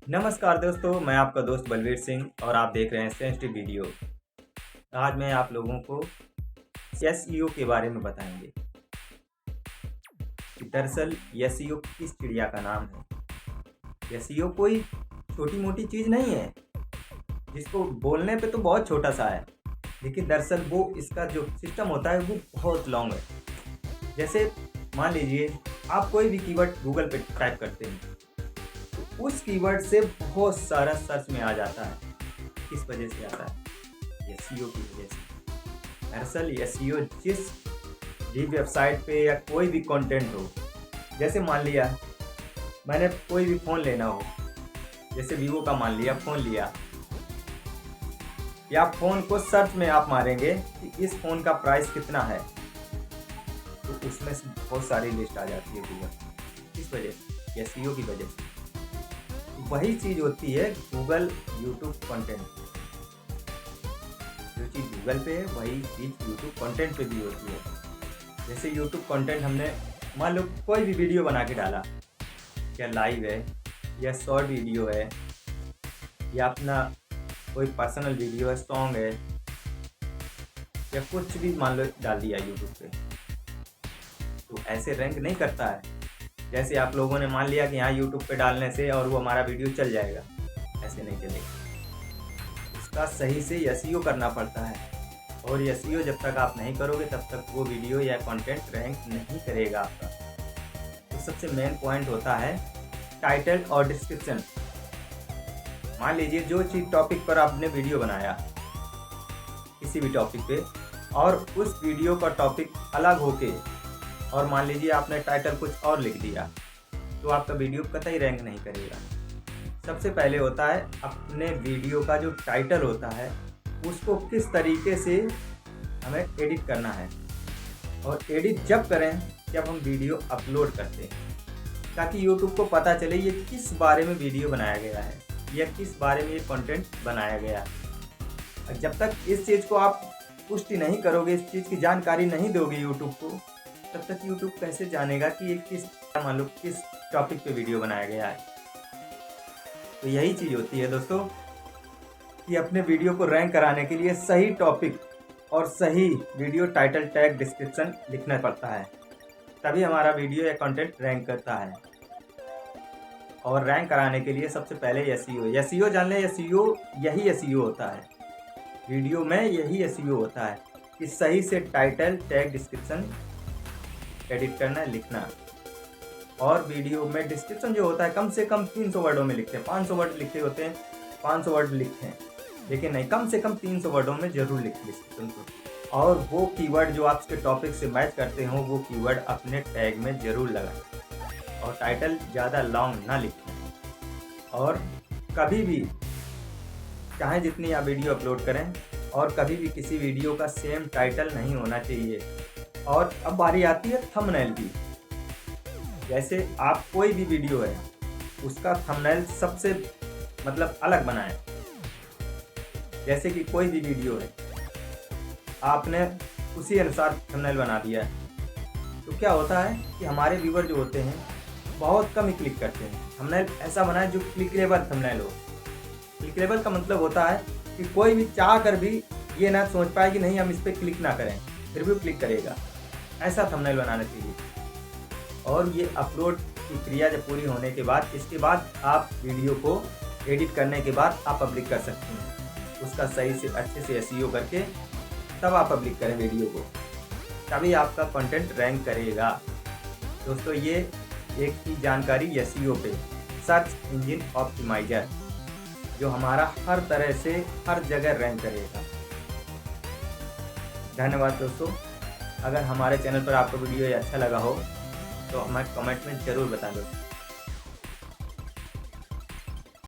नमस्कार दोस्तों, मैं आपका दोस्त बलवीर सिंह और आप देख रहे हैं सेंसिटिव वीडियो। आज मैं आप लोगों को एसईओ के बारे में बताएंगे कि दरअसल एसईओ किस चिड़िया का नाम है। एसईओ कोई छोटी मोटी चीज़ नहीं है जिसको बोलने पे तो बहुत छोटा सा है, लेकिन दरअसल वो इसका जो सिस्टम होता है वो बहुत लॉन्ग है। जैसे मान लीजिए आप कोई भी कीवर्ड गूगल पे टाइप करते हैं तो उस कीवर्ड से बहुत सारा सर्च में आ जाता है। किस वजह से आता है? एसईओ की वजह से। दरअसल एसईओ जिस भी वेबसाइट पे या कोई भी कंटेंट हो, जैसे मान लिया मैंने कोई भी फ़ोन लेना हो, जैसे वीवो का मान लिया फ़ोन लिया, या फ़ोन को सर्च में आप मारेंगे कि इस फ़ोन का प्राइस कितना है तो उसमें से बहुत सारी लिस्ट आ जाती है गूगल। किस वजह से? एसईओ की वजह से। वही चीज़ होती है गूगल यूट्यूब कंटेंट। जो चीज़ गूगल पे है वही चीज़ यूट्यूब कंटेंट पे भी होती है। जैसे यूट्यूब कंटेंट हमने मान लो कोई भी वीडियो बना के डाला, या लाइव है या शॉर्ट वीडियो है या अपना कोई पर्सनल वीडियो है, सॉन्ग है या कुछ भी मान लो डाल दिया यूट्यूब पे, तो ऐसे रैंक नहीं करता है। जैसे आप लोगों ने मान लिया कि यहाँ यूट्यूब पे डालने से और वो हमारा वीडियो चल जाएगा, ऐसे नहीं चलेगा। उसका सही से एसईओ करना पड़ता है, और एसईओ जब तक आप नहीं करोगे तब तक वो वीडियो या कंटेंट रैंक नहीं करेगा आपका। तो सबसे मेन पॉइंट होता है टाइटल और डिस्क्रिप्शन। मान लीजिए जो चीज़ टॉपिक पर आपने वीडियो बनाया किसी भी टॉपिक पे, और उस वीडियो का टॉपिक अलग होके और मान लीजिए आपने टाइटल कुछ और लिख दिया, तो आपका वीडियो कतई रैंक नहीं करेगा। सबसे पहले होता है अपने वीडियो का जो टाइटल होता है उसको किस तरीके से हमें एडिट करना है, और एडिट जब करें जब हम वीडियो अपलोड करते हैं, ताकि यूट्यूब को पता चले ये किस बारे में वीडियो बनाया गया है या किस बारे में ये कंटेंट बनाया गया है। जब तक इस चीज़ को आप पुष्टि नहीं करोगे, इस चीज़ की जानकारी नहीं दोगे यूट्यूब को, तब तक यूट्यूब कैसे जानेगा कि ये किस मान लो किस टॉपिक पे वीडियो बनाया गया है। तो यही चीज़ होती है दोस्तों कि अपने वीडियो को रैंक कराने के लिए सही टॉपिक और सही वीडियो टाइटल, टैग, डिस्क्रिप्शन लिखना पड़ता है, तभी हमारा वीडियो या कंटेंट रैंक करता है। और रैंक कराने के लिए सबसे पहले एसईओ जान लें। यही एसईओ होता है, वीडियो में यही एसईओ होता है कि सही से टाइटल, टैग, डिस्क्रिप्शन एडिट करना, लिखना। और वीडियो में डिस्क्रिप्शन जो होता है कम से कम 300 वर्डों में लिखते हैं। 500 वर्ड लिखे होते हैं, 500 वर्ड लिखते हैं, लेकिन नहीं, कम से कम 300 वर्डों में जरूर लिखें डिस्क्रिप्शन को। और वो कीवर्ड जो आपके टॉपिक से मैच करते हो वो कीवर्ड अपने टैग में जरूर लगाएं, और टाइटल ज़्यादा लॉन्ग ना लिखें। और कभी भी चाहे जितनी आप वीडियो अपलोड करें, और कभी भी किसी वीडियो का सेम टाइटल नहीं होना चाहिए। और अब बारी आती है थंबनेल की। जैसे आप कोई भी वीडियो है उसका थंबनेल सबसे अलग बनाएं। जैसे कि कोई भी वीडियो है आपने उसी अनुसार थंबनेल बना दिया है, तो क्या होता है कि हमारे व्यूअर जो होते हैं बहुत कम ही क्लिक करते हैं। थंबनेल ऐसा बनाए जो क्लिकेबल थंबनेल हो। क्लिकेबल का मतलब होता है कि कोई भी चाह कर भी ये ना सोच पाए कि नहीं हम इस पर क्लिक ना करें, फिर भी क्लिक करेगा। ऐसा थंबनेल बनाना चाहिए। और ये अपलोड की क्रिया जब पूरी होने के बाद, इसके बाद आप वीडियो को एडिट करने के बाद आप पब्लिक कर सकते हैं। उसका सही से अच्छे से एसईओ करके तब आप पब्लिक करें वीडियो को, तभी आपका कंटेंट रैंक करेगा। दोस्तों ये एक ही जानकारी एसईओ पे, सर्च इंजन ऑप्टिमाइजर, जो हमारा हर तरह से हर जगह रैंक करेगा। धन्यवाद दोस्तों। अगर हमारे चैनल पर आपको वीडियो अच्छा लगा हो तो हमें कमेंट में ज़रूर बता दो।